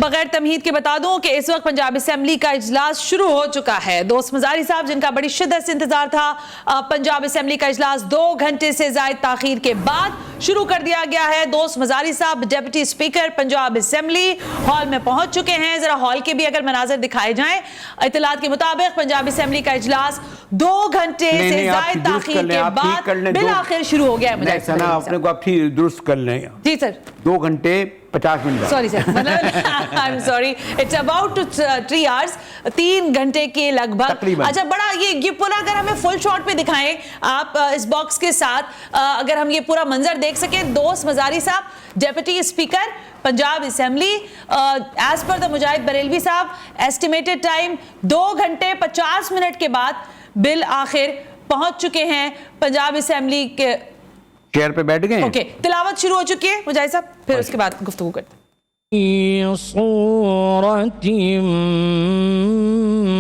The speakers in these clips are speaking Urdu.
بغیر تمہید کے بتا دوں کہ اس وقت پنجاب اسمبلی کا اجلاس شروع ہو چکا ہے. دوست مزاری صاحب جن کا بڑی شدت سے انتظار تھا، پنجاب اسمبلی کا اجلاس 2 گھنٹے سے زائد تاخیر کے بعد شروع کر دیا گیا ہے. دوست مزاری صاحب deputy speaker Punjab assembly hall میں پہنچ چکے ہیں. ذرا ہال کے بھی اگر مناظر دکھائے جائیں. اطلاعات کے مطابق پنجاب اسمبلی کا اجلاس 2 گھنٹے سے زائد تاخیر کے بعد بالآخر شروع ہو گیا ہے. اپنے کو آپ درست کر لیں. جی سر. 2 گھنٹے 50 minute. Sorry sir, I'm sorry. It's about 3 hours. 3 گھنٹے کے لگ بھگ. اچھا بڑا یہ پورا اگر ہمیں فل شاٹ پہ دکھائیں آپ اس باکس کے ساتھ، اگر ہم یہ پورا منظر دیکھ سکیں. دوست مزاری صاحب deputy speaker Punjab assembly, as per the Mujahid Barelvi صاحب ایسٹیمیٹڈ ٹائم 2 گھنٹے 50 منٹ کے بعد بالآخر پہنچ چکے ہیں پنجاب اسمبلی کے چیئر پہ بیٹھ گئے. اوکے، تلاوت شروع ہو چکی ہے مجاہد صاحب، پھر اس کے بعد گفتگو کرتے فی صورت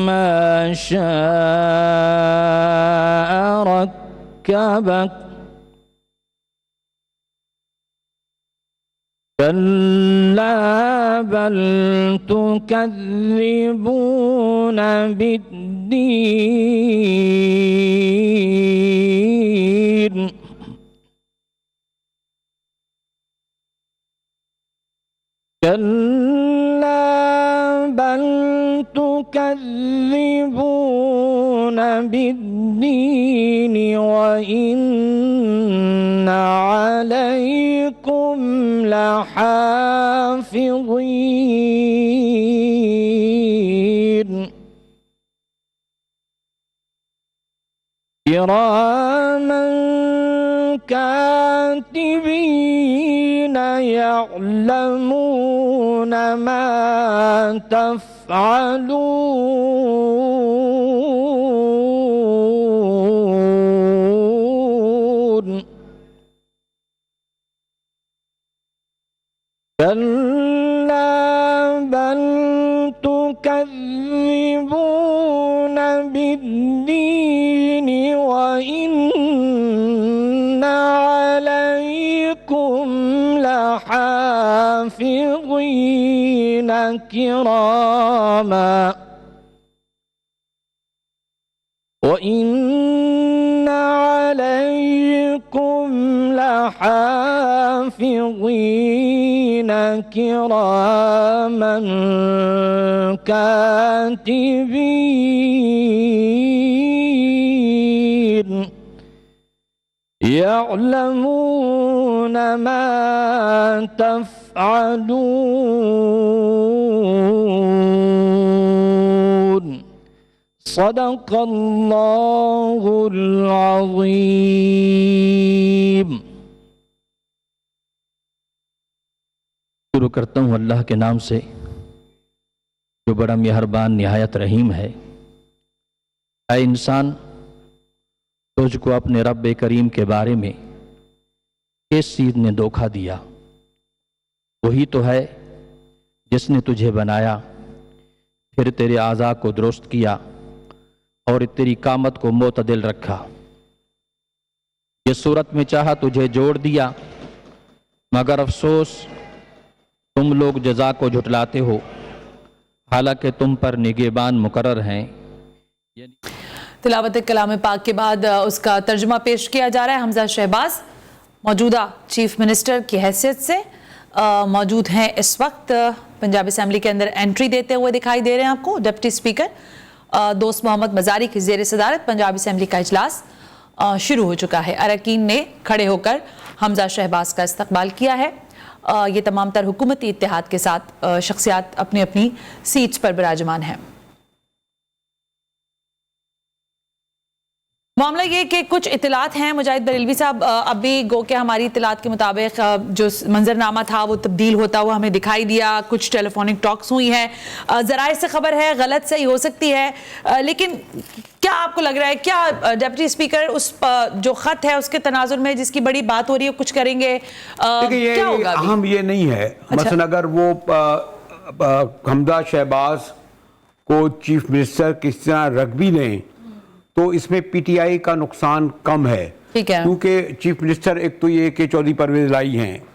ما شاء رکبک کلا بل تکذبون بالدین كلا بل تكذبون بالدين وإن عليكم لحافظين كراما كاتبين يعلمون ما تفعلون كلا بل تكذبون بالدين وإن عليكم لحافظين كراما وإن عليكم لحافظين كراما كاتبين يعلمون ما تفعلون صدق اللہ العظیم. شروع کرتا ہوں اللہ کے نام سے جو بڑا مہربان نہایت رحیم ہے. اے انسان، تجھ کو اپنے رب کریم کے بارے میں کس چیز نے دھوکہ دیا؟ وہی تو ہے جس نے تجھے بنایا، پھر تیرے اعضاء کو درست کیا اور تیری قامت کو معتدل رکھا. یہ صورت میں چاہا تجھے جوڑ دیا، مگر افسوس تم لوگ جزا کو جھٹلاتے ہو، حالانکہ تم پر نگہبان مقرر ہیں. تلاوت کلام پاک کے بعد اس کا ترجمہ پیش کیا جا رہا ہے. حمزہ شہباز موجودہ چیف منسٹر کی حیثیت سے موجود ہیں اس وقت پنجاب اسمبلی کے اندر. انٹری دیتے ہوئے دکھائی دے رہے ہیں آپ کو ڈپٹی اسپیکر. دوست محمد مزاری کی زیر صدارت پنجاب اسمبلی کا اجلاس شروع ہو چکا ہے. اراکین نے کھڑے ہو کر حمزہ شہباز کا استقبال کیا ہے. یہ تمام تر حکومتی اتحاد کے ساتھ شخصیات اپنی اپنی سیٹس پر براجمان ہیں. معاملہ یہ کہ کچھ اطلاعات ہیں مجاہد بریلوی صاحب، ابھی گو کہ ہماری اطلاعات کے مطابق جو منظرنامہ تھا وہ تبدیل ہوتا ہوا ہمیں دکھائی دیا. کچھ ٹیلی فونک ٹاکس ہوئی ہیں، ذرائع سے خبر ہے، غلط صحیح ہو سکتی ہے، لیکن کیا آپ کو لگ رہا ہے کیا ڈپٹی اسپیکر اس جو خط ہے اس کے تناظر میں جس کی بڑی بات ہو رہی ہے کچھ کریں گے؟ کیا ہوگا؟ اہم یہ نہیں ہے. مثلا اگر وہ حمزہ شہباز کو چیف منسٹر کس طرح رکھ بھی لیں تو اس میں پی ٹی آئی کا نقصان کم ہے، کیونکہ چیف منسٹر ایک تو یہ کہ چودھری پرویز الہی ہیں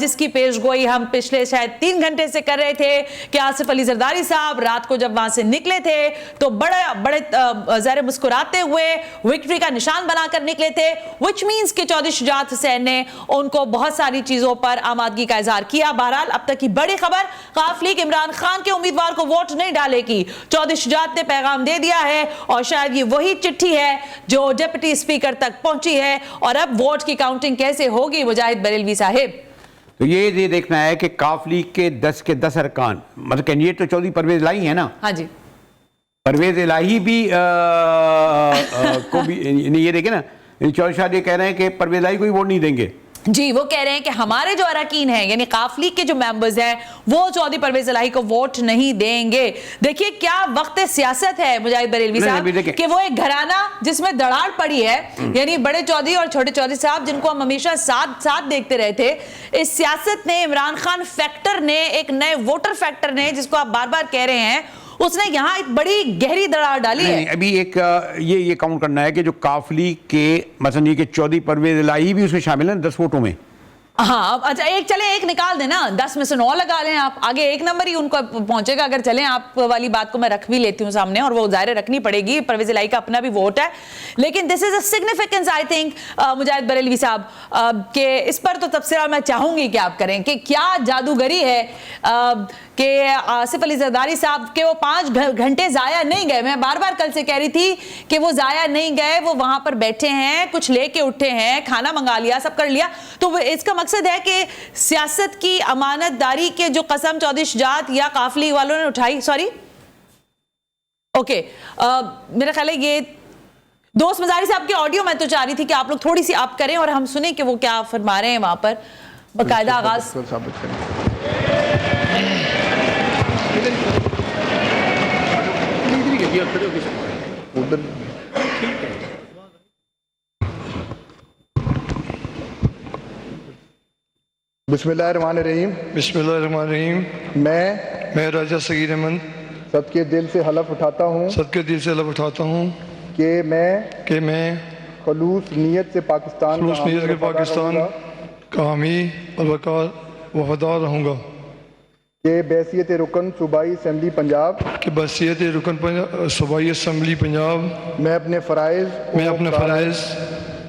جس کی پیش گوئی ہم پچھلے شاید 3 گھنٹے سے کر رہے تھے کہ آصف علی زرداری صاحب رات کو جب وہاں سے نکلے تھے تو بڑے ظاہر مسکراتے ہوئے وکٹری کا نشان بنا کر نکلے تھے, which means کہ چودھری شجاعت حسین نے ان کو بہت ساری چیزوں پر آمادگی کا اظہار کیا. بہرحال اب تک کی بڑی خبر, قاف لیگ عمران خان کے امیدوار کو ووٹ نہیں ڈالے گی. چودھری شجاعت نے پیغام دے دیا ہے اور شاید یہ وہی چٹھی ہے جو ڈپٹی اسپیکر تک پہنچی ہے. اور اب ووٹ کی کاؤنٹنگ کیسے ہوگی مجاہد بریلوی صاحب؟ تو یہ دیکھنا ہے کہ قاف لیگ کے 10 کے 10 ارکان, مطلب کینڈیڈیٹ تو چودھری پرویز الہی ہے نا. ہاں جی, پرویز الہی بھی کو بھی یہ دیکھیں نا, چودھری صاحب یہ کہہ رہے ہیں کہ پرویز الہی کو ہی ووٹ نہیں دیں گے. جی, وہ کہہ رہے ہیں کہ ہمارے جو اراکین ہیں یعنی قاف لیگ کے جو ممبرز ہیں وہ چودھری پرویز الہی کو ووٹ نہیں دیں گے. دیکھیے کیا وقت سیاست ہے مجاہد بریلوی صاحب کہ وہ ایک گھرانہ جس میں دڑاڑ پڑی ہے, یعنی بڑے چودھری اور چھوٹے چودھری صاحب جن کو ہم ہمیشہ ساتھ دیکھتے رہے تھے, اس سیاست نے عمران خان فیکٹر نے, ایک نئے ووٹر فیکٹر نے جس کو آپ بار بار کہہ رہے ہیں, اس نے یہاں ایک بڑی گہری دراڑ ڈالی ہے. ابھی ایک یہ کاؤنٹ کرنا ہے کہ جو قاف لیگ کے مثلا یہ کہ چودھری پرویز الہی بھی اس میں شامل ہیں 10 ووٹوں میں. ہاں اچھا, ایک نکال دیں نا, 10 میں سے 9 لگا لیں آپ, آگے 1 نمبر ہی ان کو پہنچے گا. اگر چلیں آپ والی بات کو میں رکھ بھی لیتی ہوں سامنے, اور وہ ظاہر رکھنی پڑے گی, پرویز الہی کا اپنا بھی ووٹ ہے, لیکن دس از اے سگنیفیکنس آئی تھنک مجاہد بریلوی صاحب کہ اس پر تو تبصرہ میں چاہوں گی کہ آپ کریں کہ کیا جادوگری ہے کہ آصف علی زرداری صاحب کے وہ 5 گھنٹے ضائع نہیں گئے. میں بار بار کل سے کہہ رہی تھی کہ وہ ضائع نہیں گئے, وہ وہاں پر بیٹھے ہیں, کچھ لے کے اٹھے ہیں, کھانا منگا لیا, سب کر لیا. تو اس کا مقصد ہے کہ سیاست کی امانت داری کے جو قسم چودھری شجاعت یا قاف لیگ والوں نے اٹھائی, سوری اوکے میرا خیال ہے یہ دوست مزاری صاحب کی آڈیو میں تو چاہ رہی تھی کہ آپ لوگ تھوڑی سی آپ کریں اور ہم سنیں کہ وہ کیا فرما رہے ہیں وہاں پر باقاعدہ آغاز. بسم اللہ الرحمن الرحیم. بسم اللہ الرحمن الرحیم. میں راجہ صغیر احمد صدقے دل سے حلف اٹھاتا ہوں کہ میں خلوص نیت سے پاکستان کا حامی اور وفادار رہوں گا, کہ بحیثیت رکن صوبائی اسمبلی پنجاب میں اپنے فرائض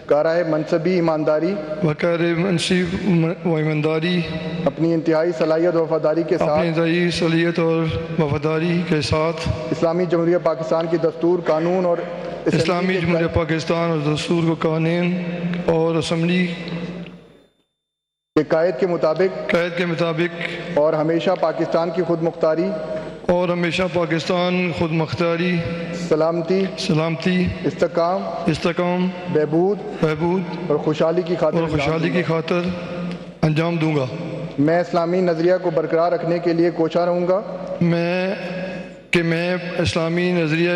کارۂ منصبی ایمانداری اپنی انتہائی صلاحیت اور وفاداری کے ساتھ اسلامی جمہوریہ پاکستان کی دستور قانون اور اسمبلی کے قائد کے مطابق اور ہمیشہ پاکستان کی خود مختاری سلامتی استحکام بہبود اور خوشحالی کی خاطر انجام دوں گا. میں اسلامی نظریہ کو برقرار رکھنے کے لیے کوشاں رہوں گا. میں اسلامی نظریہ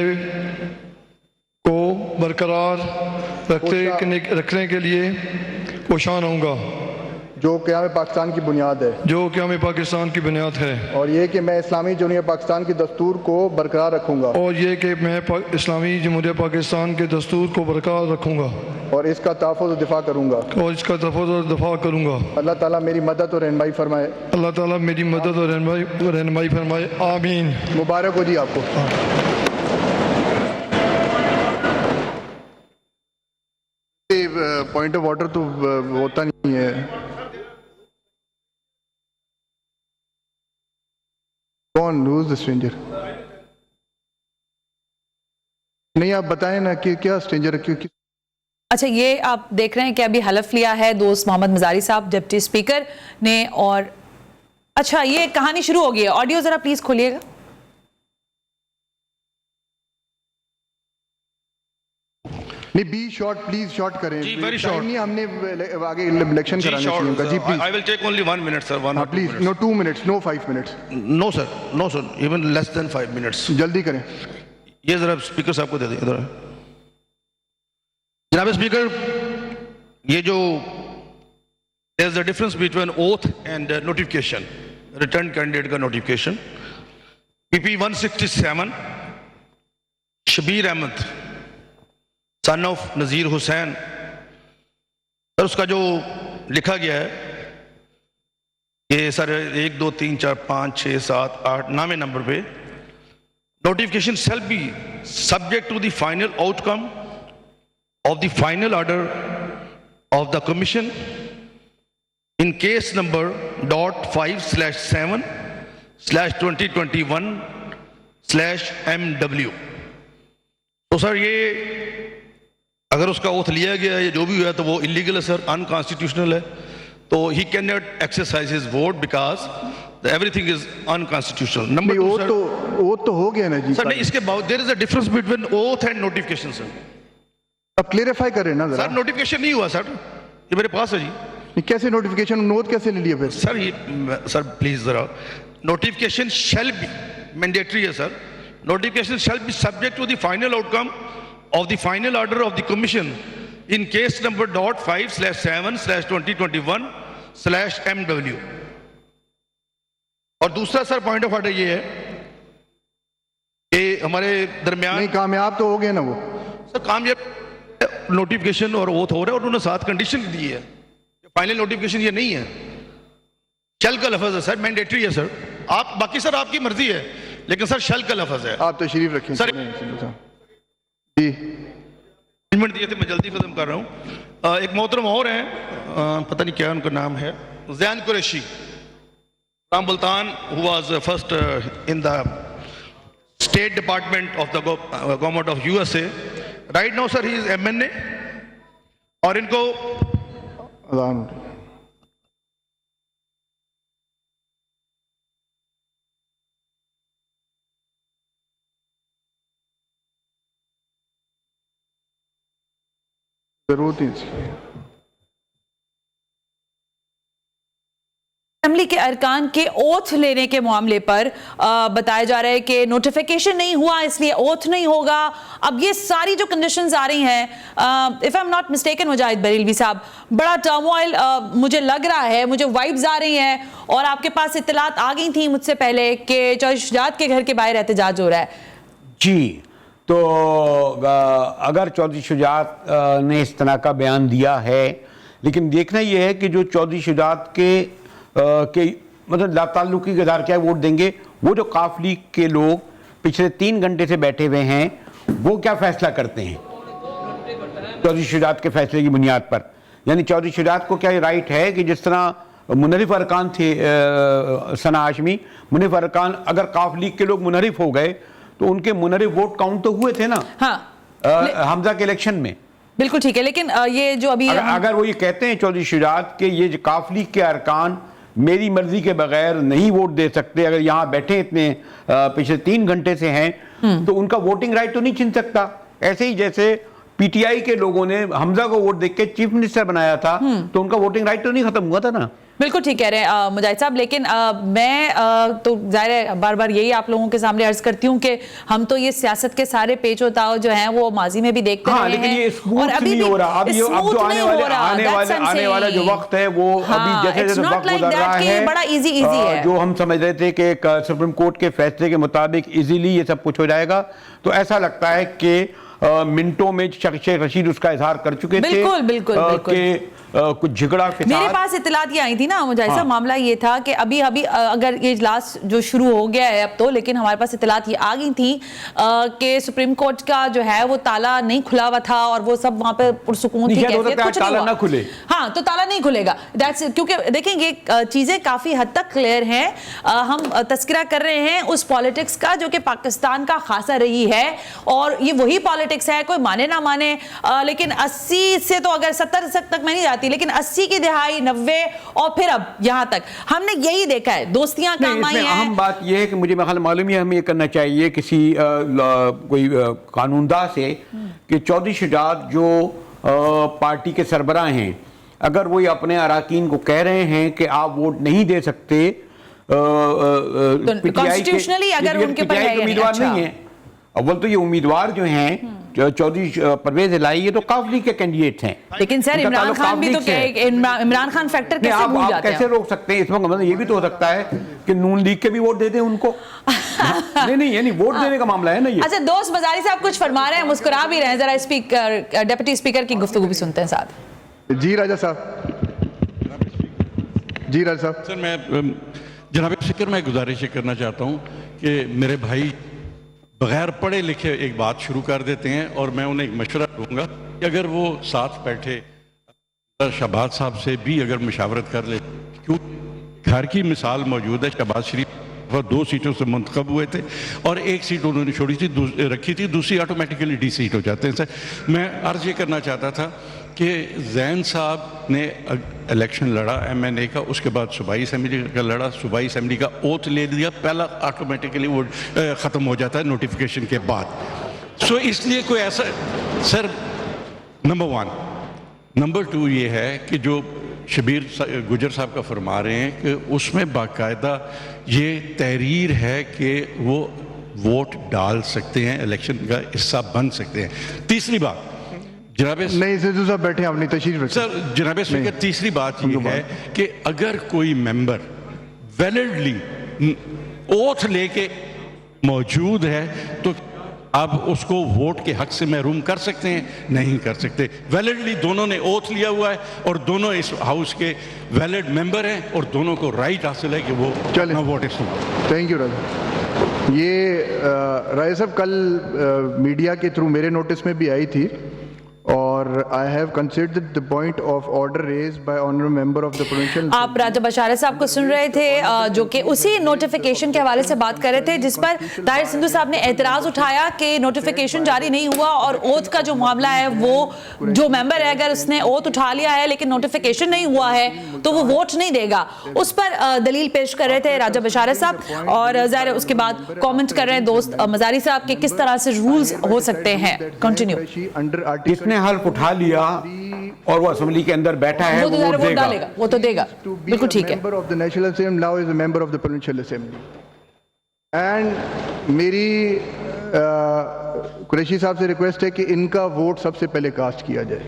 کو برقرار رکھنے کے لیے کوشاں رہوں گا, جو قیام پاکستان کی بنیاد ہے. اور یہ کہ میں اسلامی جمہوریہ پاکستان کی دستور کو برقرار رکھوں گا. اسلامی جمہوریہ پاکستان کے دستور کو برقرار رکھوں گا. اور اس کا تحفظ و دفاع کروں گا. اللہ تعالیٰ میری مدد اور رہنمائی فرمائے. آمین. مبارک ہو جی آپ کو. پوائنٹ آف آرڈر تو ہوتا نہیں ہے. کون who's the stranger؟ نہیں آپ بتائیں نا کہ کیا اسٹرینجر ہے. اچھا, یہ آپ دیکھ رہے ہیں کہ ابھی حلف لیا ہے دوست محمد مزاری صاحب ڈپٹی اسپیکر نے, اور اچھا یہ کہانی شروع ہو گئی ہے. آڈیو ذرا پلیز کھولیے گا. نہیں بی شارٹ پلیز, شارٹ کریں جی, ویری شارٹ. نہیں ہم نے آگے الیکشن کرانے جی ہوگا. جی please. I will take only 1 minute, sir. Please no 2 minutes, no 5 minutes. No, sir. Even less than 5 minutes. جلدی کریں. یہ ذرا اسپیکر صاحب کو دے دیں ادھر. جناب اسپیکر, یہ جو there is a difference between oath and notification, return candidate کا notification. PP 167 Shabbir Ahmad son of Nazir حسین, سر اس کا جو لکھا گیا ہے یہ سر 1 2 3 4 5 6 7 8 9 نمبر پہ notification shall be subject to the final outcome of the final order of the commission in case number .5/7/2021/MW. تو سر یہ اگر اس کا اوتھ لیا گیا یا جو بھی ہوا تو وہ انلیگل ہے سر, انکانسٹیٹیوشنل ہے. تو he cannot exercise his vote because everything is unconstitutional. Number 2 sir, oath تو ہو گیا نا جی سر نہیں, اس کے بعد there is a difference between oath and notification sir. اب کلیریفائی کریں نا ذرا. سر نوٹیفیکیشن نہیں ہوا سر, یہ میرے پاس ہے جی. کیسے نوٹیفیکیشن نوٹ کیسے لے لیا پھر؟ سر یہ سر پلیز ذرا, نوٹیفیکیشن shall be مینڈیٹری ہے sir. Notification shall be subject to the final outcome of the final order of the commission in case number .5/7/2021/MW. اور دوسرا سر پوائنٹ آف آرڈر یہ ہے کہ ہمارے درمیان نہیں کامیاب تو ہو گیا نا وہ سر کامیاب نوٹیفیکیشن اور اوتھ ہو رہا ہے, اور انہوں نے 7 کنڈیشن دی ہے. فائنل نوٹیفیکیشن یہ نہیں ہے, شل کا لفظ ہے سر, مینڈیٹری ہے سر. آپ باقی سر آپ کی مرضی ہے, لیکن سر شل کا لفظ ہے. آپ تشریف رکھیں سر جی. منٹ دیے تھے, میں جلدی ختم کر رہا ہوں. ایک محترم اور ہیں, پتہ نہیں کیا ان کا نام ہے, Ziyan Qureshi from Multan, who was first in the State Department of the government of USA. Right now sir he is MNA. اور ان کو ضرورت ہی اسمبلی کے ارکان کے اوتھ لینے کے معاملے پر بتایا جا رہا ہے کہ نوٹیفیکیشن نہیں ہوا اس لیے اوتھ نہیں ہوگا. اب یہ ساری جو کنڈیشنز آ رہی ہیں, if I'm not mistaken مجاہد بریلوی صاحب, بڑا ٹرموائل مجھے لگ رہا ہے, مجھے وائبز آ رہی ہیں, اور آپ کے پاس اطلاعات آ گئی تھیں مجھ سے پہلے کہ چودھری شجاعت کے گھر کے باہر احتجاج ہو رہا ہے. جی, تو اگر چودھری شجاعت نے اس طرح کا بیان دیا ہے, لیکن دیکھنا یہ ہے کہ جو چودھری شجاعت کے مطلب لا تعلقی کے ادارے کیا ووٹ دیں گے, وہ جو قاف لیگ کے لوگ پچھلے 3 گھنٹے سے بیٹھے ہوئے ہیں وہ کیا فیصلہ کرتے ہیں چودھری شجاعت کے فیصلے کی بنیاد پر. یعنی چودھری شجاعت کو کیا یہ رائٹ ہے کہ جس طرح منحرف ارکان تھے ثنا ہاشمی, منحرف ارکان اگر قاف لیگ کے لوگ منحرف ہو گئے تو ان کے منحرف ووٹ کاؤنٹ تو ہوئے تھے نا حمزہ کے الیکشن میں. بالکل ٹھیک ہے, لیکن یہ جو ابھی اگر وہ یہ کہتے ہیں چودھری شجاعت کہ یہ قاف لیگ کے ارکان میری مرضی کے بغیر نہیں ووٹ دے سکتے, اگر یہاں بیٹھے اتنے پچھلے 3 گھنٹے سے ہیں تو ان کا ووٹنگ رائٹ تو نہیں چھن سکتا. ایسے ہی جیسے پی ٹی آئی کے لوگوں نے حمزہ کو ووٹ دیکھ کے چیف منسٹر بنایا تھا تو ان کا ووٹنگ رائٹ تو نہیں ختم ہوا تھا نا. بالکل ٹھیک کہہ رہے ہیں مجاہد صاحب, لیکن میں تو ظاہر ہے بار بار یہی آپ لوگوں کے سامنے عرض کرتی ہوں کہ ہم تو یہ سیاست کے سارے پیچ و تاؤ جو ہیں وہ ماضی میں بھی دیکھتے رہے ہیں, لیکن یہ اسموتھ نہیں ہو رہا. اب جو آنے والا جو وقت ہے وہ ابھی جیسے جیسے وقت گزر رہا ہے, بڑا ایزی ہے. جو ہم سمجھ رہے تھے کہ سپریم کورٹ کے فیصلے کے مطابق ایزیلی یہ سب کچھ ہو جائے گا, تو ایسا لگتا ہے کہ منٹوں میں شیخ رشید اس کا اظہار کر چکے تھے کہ کچھ جھگڑا فساد. میرے پاس اطلاعات یہ آئی تھی نا مجاہد صاحب, معاملہ یہ تھا کہ ابھی اگر یہ اجلاس جو شروع ہو گیا ہے اب تو, لیکن ہمارے پاس اطلاعات یہ آ گئی تھی کہ سپریم کورٹ کا جو ہے وہ تالا نہیں کھلا ہوا تھا اور وہ سب وہاں پہ پرسکون تھی, کیفیت کچھ نہیں ہوا. ہاں تو تالا نہیں کھلے گا, کیونکہ دیکھیں یہ چیزیں کافی حد تک کلیئر ہیں. ہم تذکرہ کر رہے ہیں اس پالیٹکس کا جو کہ پاکستان کا خاصہ رہی ہے, اور یہ وہی پالیٹکس ہے, کوئی مانے نہ مانے, لیکن 80 سے تو اگر 70 تک میں نہیں جاتی, لیکن 80 کی دہائی 90 اور پھر اب یہاں تک ہم نے یہی دیکھا ہے, دوستیاں کام آئی ہیں. اہم بات یہ ہے کہ مجھے معلوم ہے ہمیں یہ کرنا چاہیے کسی کوئی قانونداں سے کہ چودھری شجاعت جو پارٹی کے سربراہ ہیں, اگر وہ اپنے اراکین کو کہہ رہے ہیں کہ آپ ووٹ نہیں دے سکتے, کانسٹیٹیوشنلی اگر ان کے پر ہے امیدوار نہیں ہیں, اول تو یہ امیدوار جو ہیں چودھری پرویز الہی, یہ تو قاف لیگ کے کینڈیڈیٹ ہیں. لیکن سر عمران خان بھی تو عمران خان فیکٹر کیسے بھول جاتے ہیں؟ آپ کیسے روک سکتے ہیں؟ اس وقت مطلب یہ بھی تو ہو سکتا ہے کہ نون لیگ کے بھی ووٹ دے دیں ان کو. نہیں یعنی ووٹ دینے کا معاملہ ہے نا یہ. اچھا دوست مزاری صاحب کچھ فرما رہے ہیں, مسکرا بھی رہے ہیں, ذرا ڈپٹی اسپیکر کی گفتگو بھی سنتے ہیں ساتھ. جی راجہ صاحب. جی راجہ صاحب. سر میں جناب اسپیکر میں گزارش کرنا چاہتا ہوں کہ میرے بھائی بغیر پڑھے لکھے ایک بات شروع کر دیتے ہیں اور میں انہیں ایک مشورہ دوں گا کہ اگر وہ ساتھ بیٹھے شہباز صاحب سے بھی اگر مشاورت کر لے، کیوں گھر کی مثال موجود ہے. شہباز شریف 2 سیٹوں سے منتخب ہوئے تھے اور 1 سیٹ انہوں نے چھوڑی تھی رکھی تھی، دوسری آٹومیٹیکلی ڈی سیٹ ہو جاتے ہیں. سر میں عرض یہ کرنا چاہتا تھا کہ زین صاحب نے الیکشن لڑا ایم این اے کا، اس کے بعد صوبائی اسمبلی کا لڑا، صوبائی اسمبلی کا اوتھ لے لیا، پہلا آٹومیٹیکلی وہ ختم ہو جاتا ہے نوٹیفیکیشن کے بعد. سو اس لیے کوئی ایسا سر نمبر 1. نمبر 2 یہ ہے کہ جو شبیر گجر صاحب کا فرما رہے ہیں کہ اس میں باقاعدہ یہ تحریر ہے کہ وہ ووٹ ڈال سکتے ہیں، الیکشن کا حصہ بن سکتے ہیں. تیسری بات جناب نہیں سیدھو صاحب بیٹھے اپنی تشریف رکھیں. سر جناب اسپیکر تیسری بات یہ ہے کہ اگر کوئی ممبر ویلڈلی اوتھ لے کے موجود ہے تو آپ اس کو ووٹ کے حق سے محروم کر سکتے ہیں؟ نہیں کر سکتے. ویلڈلی دونوں نے اوتھ لیا ہوا ہے اور دونوں اس ہاؤس کے ویلڈ ممبر ہیں اور دونوں کو رائٹ حاصل ہے کہ وہ اپنا ووٹ استعمال. تھینک یو راجہ. یہ راجہ صاحب کل میڈیا کے تھرو میرے نوٹس میں بھی آئی تھی اور I have considered the point of order raised by honorable member of the provincial. آپ راجہ بشارت صاحب کو سن رہے تھے جو کہ اسی نوٹیفیکیشن کے حوالے سے بات کر رہے تھے جس پر طاہر سندھو صاحب نے اعتراض اٹھایا کہ نوٹیفیکیشن جاری نہیں ہوا اور اوتھ کا جو معاملہ ہے وہ جو ممبر ہے اگر اس نے اوتھ اٹھا لیا ہے لیکن نوٹیفیکیشن نہیں ہوا ہے تو وہ ووٹ نہیں دے گا. اس پر دلیل پیش کر رہے تھے راجہ بشارت صاحب اور ظاہر اس کے بعد کامنٹ کر رہے ہیں دوست مزاری صاحب کہ کس طرح سے رولز ہو سکتے ہیں. کنٹینیو. جس نے حلف اٹھا لیا اور وہ اسمبلی کے اندر بیٹھا ہے وہ ووٹ دے گا. وہ تو دے گا. بالکل ٹھیک ہے. member of the National Assembly now is a member of the Provincial Assembly. And میری قریشی صاحب سے ریکویسٹ ہے کہ ان کا ووٹ سب سے پہلے کاسٹ کیا جائے.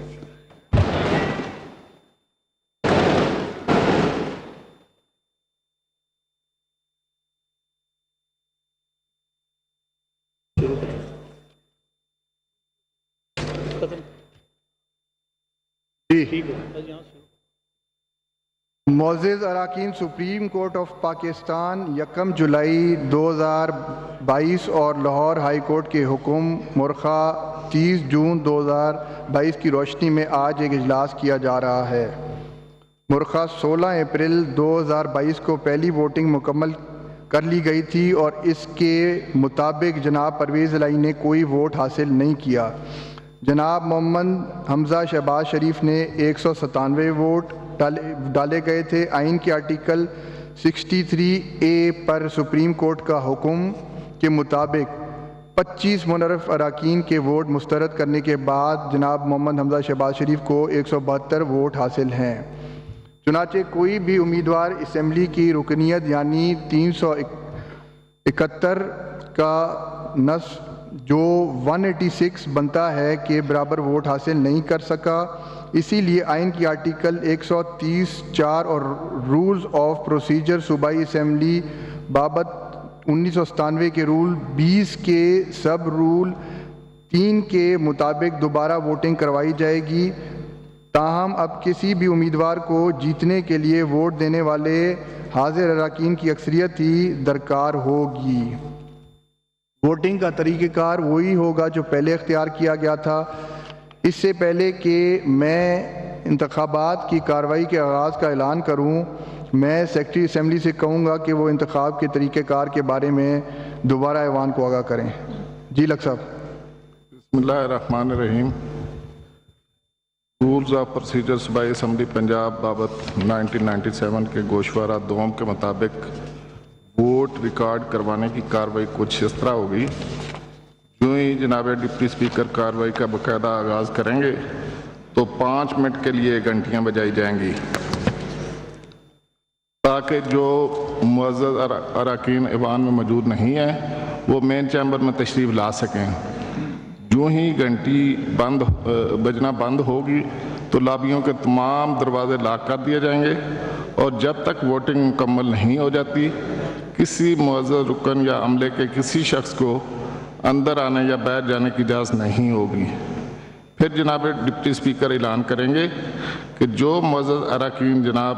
معزز اراکین سپریم کورٹ آف پاکستان 1 جولائی 2022 اور لاہور ہائی کورٹ کے حکم مرخہ 30 جون 2022 کی روشنی میں آج ایک اجلاس کیا جا رہا ہے. مرخہ 16 اپریل 2022 کو پہلی ووٹنگ مکمل کر لی گئی تھی اور اس کے مطابق جناب پرویز الہی نے کوئی ووٹ حاصل نہیں کیا. جناب محمد حمزہ شہباز شریف نے 197 ووٹ ڈالے گئے تھے. آئین کے آرٹیکل 63A پر سپریم کورٹ کا حکم کے مطابق 25 منعرف اراکین کے ووٹ مسترد کرنے کے بعد جناب محمد حمزہ شہباز شریف کو 172 ووٹ حاصل ہیں. چنانچہ کوئی بھی امیدوار اسمبلی کی رکنیت یعنی 371 کا نصف جو 186 بنتا ہے کے برابر ووٹ حاصل نہیں کر سکا. اسی لیے آئین کی آرٹیکل 130(4) اور رولز آف پروسیجر صوبائی اسمبلی بابت 1997 کے رول 20 کے سب رول 3 کے مطابق دوبارہ ووٹنگ کروائی جائے گی. تاہم اب کسی بھی امیدوار کو جیتنے کے لیے ووٹ دینے والے حاضر اراکین کی اکثریت ہی درکار ہوگی. ووٹنگ کا طریقہ کار وہی ہوگا جو پہلے اختیار کیا گیا تھا. اس سے پہلے کہ میں انتخابات کی کارروائی کے آغاز کا اعلان کروں میں سیکرٹری اسمبلی سے کہوں گا کہ وہ انتخاب کے طریقہ کار کے بارے میں دوبارہ ایوان کو آگاہ کریں. جی لک صاحب. بسم اللہ الرحمن الرحیم. رولز آف پروسیجر صوبائی اسمبلی پنجاب بابت 1997 کے گوشوارہ دوم کے مطابق ووٹ ریکارڈ کروانے کی کارروائی کچھ اس طرح ہوگی. جو ہی جناب ڈپٹی اسپیکر کارروائی کا باقاعدہ آغاز کریں گے تو 5 منٹ کے لیے گھنٹیاں بجائی جائیں گی تاکہ جو معزز اراکین ایوان میں موجود نہیں ہیں وہ مین چیمبر میں تشریف لا سکیں. جو ہی گھنٹی بجنا بند ہوگی تو لابیوں کے تمام دروازے لاک کر دیے جائیں گے اور جب تک ووٹنگ مکمل نہیں ہو جاتی کسی معزز رکن یا عملے کے کسی شخص کو اندر آنے یا بیٹھ جانے کی اجازت نہیں ہوگی. پھر جناب ڈپٹی اسپیکر اعلان کریں گے کہ جو معزز اراکین جناب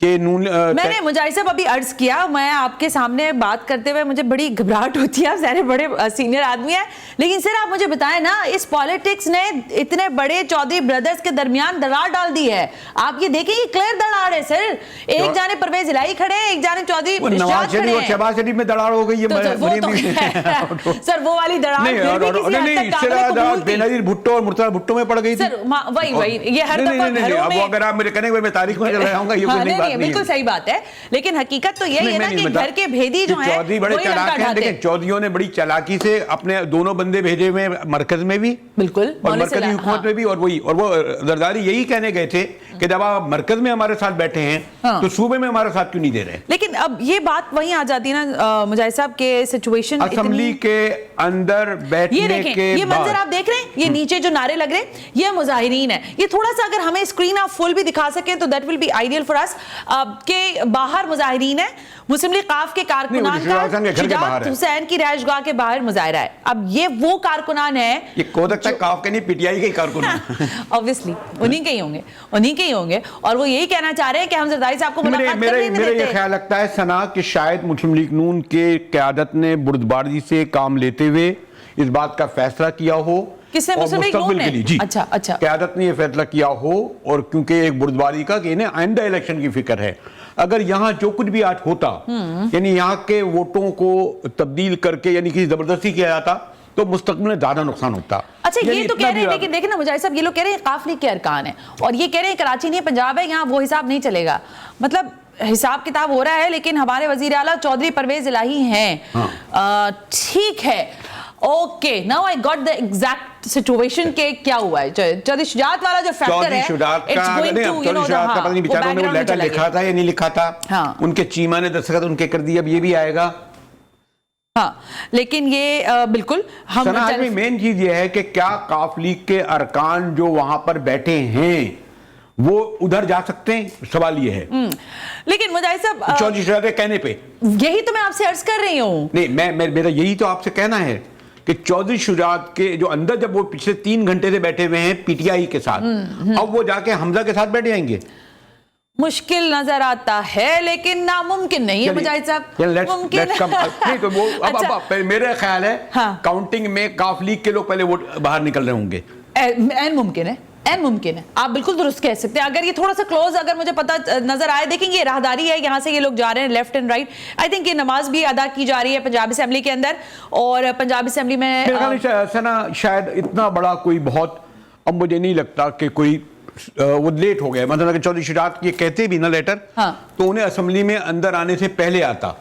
کہ نون میں نے مجاہد صاحب ابھی عرض کیا, میں آپ کے سامنے بات کرتے ہوئے مجھے بڑی گھبراہٹ ہوتی ہے, آپ سارے بڑے سینئر آدمی ہیں, لیکن سر آپ مجھے بتائیں نا, اس پالیٹکس نے اتنے بڑے چودھری بردرز کے درمیان دراڑ ڈال دی ہے. آپ یہ دیکھیں یہ کلیئر دراڑ ہے سر, ایک جانب پرویز الہی کھڑے ہیں, ایک جانب چودھری نواز شریف اور شہباز شریف میں دراڑ ہو گئی ہے. سر وہ والی دراڑ بے نظیر بھٹو اور مرتضی بھٹو میں پڑ گئی تھی. وہی یہ ہر دفعہ گھروں میں, اگر آپ مجھے کہنے میں تاریخ میں چل رہا ہوں گا, یہ کوئی بالکل صحیح بات ہے, لیکن حقیقت تو یہی ہے نا کہ گھر کے بھیدی جو ہیں چودھری بڑے چالاک ہیں. دیکھیں چودھریوں نے بڑی چالاکی سے اپنے دونوں بندے بھیجے ہوئے مرکز میں بھی, بالکل اور مرکزی حکومت میں بھی, اور وہ زرداری یہی کہنے گئے تھے کہ جب آپ مرکز میں ہمارے ساتھ بیٹھے ہیں تو صوبے میں ہمارے ساتھ کیوں نہیں دے رہے. لیکن اب یہ بات وہیں آ جاتی ہے نا مجاہد صاحب کے سچویشن اسمبلی کے اندر بیٹھنے کے یہ منظر آپ دیکھ رہے ہیں, یہ نیچے جو نعرے لگ رہے ہیں یہ مظاہرین ہیں. یہ تھوڑا سا اگر ہمیں اسکرین آپ فل بھی دکھا سکیں تو that will be ideal for us, کہ باہر مظاہرین ہیں, مسلم لیگ قاف کے کارکنان کا شجاعت حسین کی رہائش گاہ کے باہر مظاہرہ ہے. اب یہ وہ کارکنان ہیں, یہ کو تک قاف کے نہیں پی ٹی آئی کے کارکنان obviously انہی کے ہی ہوں گے, اور وہ یہی کہنا چاہ رہے ہیں کہ ہم زرداری صاحب کو ملاقات کرنے نہیں دیتے. میرا یہ خیال لگتا ہے سنا کہ شاید مسلم لیگ نون کے قیادت نے بردباری سے کام لیتے ہوئے اس بات کا فیصلہ کیا ہو, کس نے مسلم لیگ نون نے؟ جی اچھا قیادت نے یہ فیصلہ کیا ہو, اور کیونکہ ایک بردباری کا کہ انہیں آئندہ الیکشن کی فکر ہے, اگر یہاں جو کچھ بھی آج ہوتا یعنی یہاں کے ووٹوں کو تبدیل کر کے یعنی کسی زبردستی کیا جاتا تو مستقبل میں زیادہ نقصان ہوتا. اچھا یہ تو کہہ رہے ہیں, لیکن دیکھیں نا مجاہد صاحب, یہ لوگ کہہ رہے ہیں قاف لیگ کے ارکان ہیں, اور یہ کہہ رہے ہیں کراچی نہیں پنجاب ہے, یہاں وہ حساب نہیں چلے گا. مطلب حساب کتاب ہو رہا ہے, لیکن ہمارے وزیر اعلیٰ چودھری پرویز الہی ہیں. ٹھیک ہے, okay, now I got the exact situation کہ کیا ہوا ہے. چودھری شجاعت والا جو فیکٹر ہے, چودھری شجاعت کا پتہ نہیں بیچاروں نے وہ لیٹر لکھا تھا یا نہیں لکھا تھا, ان کے چیمہ نے دستخط ان کے کر دی, اب یہ بھی آئے گا. ہاں لیکن یہ بالکل سناج میں مین چیز یہ ہے کہ کیا قاف لیگ کے ارکان جو وہاں پر بیٹھے ہیں وہ ادھر جا سکتے ہیں, سوال یہ ہے. لیکن مجاہد صاحب چودھری شجاعت کے کہنے پہ یہی تو میں آپ سے عرض کر رہی ہوں. نہیں, میرا یہی تو آپ سے کہنا ہے کہ چودھری شجاعت کے جو اندر جب وہ پچھلے 3 گھنٹے سے بیٹھے ہوئے ہیں پی ٹی آئی کے ساتھ, اب وہ جا کے حمزہ کے ساتھ بیٹھ جائیں گے. مشکل نظر آتا ہے لیکن ناممکن نہیں ہے مجاہد صاحب. میرا خیال ہے کاؤنٹنگ میں قاف لیگ کے لوگ پہلے ووٹ باہر نکل رہے ہوں گے. این ممکن ہے, آپ بالکل درست کہہ سکتے ہیں. اگر یہ تھوڑا سا کلوز اگر مجھے پتہ نظر آئے, دیکھیں یہ راہداری ہے, یہاں سے یہ لوگ جا رہے ہیں left and right. I think یہ نماز بھی ادا کی جا رہی ہے پنجاب اسمبلی کے اندر, اور پنجاب اسمبلی میں سنا شاید اتنا بڑا کوئی بہت, اب مجھے نہیں لگتا کہ کوئی وہ لیٹ ہو گیا. مطلب کہ چودھری شجاعت یہ کہتے بھی نا لیٹر, تو انہیں اسمبلی میں اندر آنے سے پہلے آتا,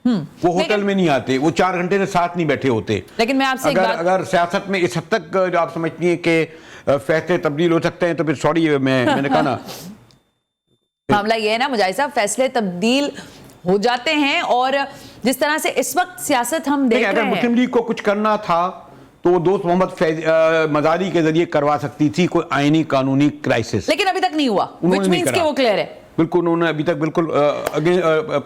وہ ہوٹل میں نہیں آتے, وہ 4 گھنٹے سے ساتھ نہیں بیٹھے ہوتے. لیکن میں آپ سے اگر سیاست میں اس حد تک جو آپ سمجھتی ہیں کہ فیصلے تبدیل ہو سکتے ہیں تو پھر سوری, میں نے کہا نا معاملہ یہ ہے نا مجاہد صاحب, فیصلے تبدیل ہو جاتے ہیں, اور جس طرح سے اس وقت سیاست ہم دیکھ رہے ہیں. اگر مسلم لیگ کو کچھ کرنا تھا تو وہ دوست محمد مزاری کے ذریعے کروا سکتی تھی کوئی آئینی قانونی کرائسس, لیکن ابھی تک نہیں ہوا, which means کہ وہ کلیئر ہے. بالکل انہوں نے ابھی تک بالکل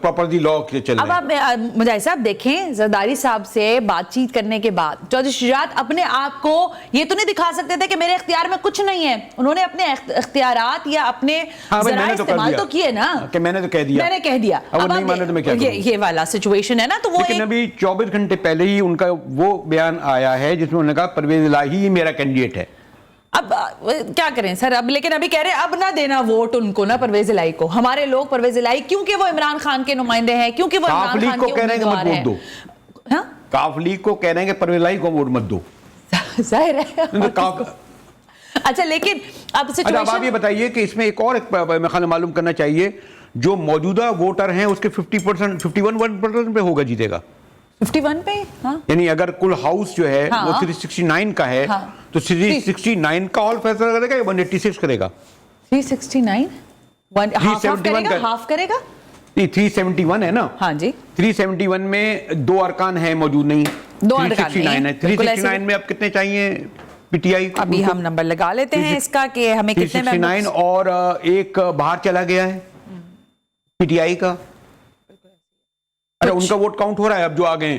پراپرلی لا کے چل رہے ہیں. اب آپ مجاہد صاحب دیکھیں, زرداری صاحب سے بات چیت کرنے کے بعد چودھری شجاعت اپنے آپ کو یہ تو نہیں دکھا سکتے تھے کہ میرے اختیار میں کچھ نہیں ہے. انہوں نے اپنے اختیارات یا اپنے ذرائع استعمال تو کیے نا, کہ میں نے تو کہہ دیا, اب یہ والا سچویشن ہے نا. تو وہ لیکن ابھی 24 گھنٹے پہلے ہی ان کا وہ بیان آیا ہے جس میں انہوں نے کہا پرویز الہی ہی میرا کینڈیڈیٹ ہے. اب کیا کریں سر, اب لیکن ابھی کہہ رہے ہیں اب نہ دینا ووٹ ان کو, نہ پرویز الہی کو. ہمارے لوگ پرویز الہی کیونکہ وہ عمران خان کے نمائندے ہیں, کیونکہ وہ عمران خان کے امیدوار ہیں. قاف لیگ کو کہہ رہے ہیں کہ پرویز الہی کو ووٹ مت دو, ظاہر ہے. اچھا لیکن اب آپ یہ بتائیے کہ اس میں ایک اور میں خیال معلوم کرنا چاہیے, جو موجودہ ووٹر ہیں اس کے 50% 51% پہ ہوگا جیتے گا. 51 پہ, یعنی اگر کل ہاؤس جو ہے وہ 369 کا ہے تو 369 کا آل فیصلہ کرے گا یا 186 کرے گا؟ 369 ہاف کرے گا. 371 ہے نا. ہاں جی, 371 میں 2 ارکان ہیں موجود نہیں, 2 ارکان ہیں. 369 میں اب کتنے چاہیے پی ٹی آئی؟ ابھی ہم نمبر لگا لیتے ہیں اس کا کہ ہمیں کتنے 369, اور ایک باہر چلا گیا ہے پی ٹی آئی کا. اچھا ان کا ووٹ کاؤنٹ ہو رہا ہے اب جو آ گئے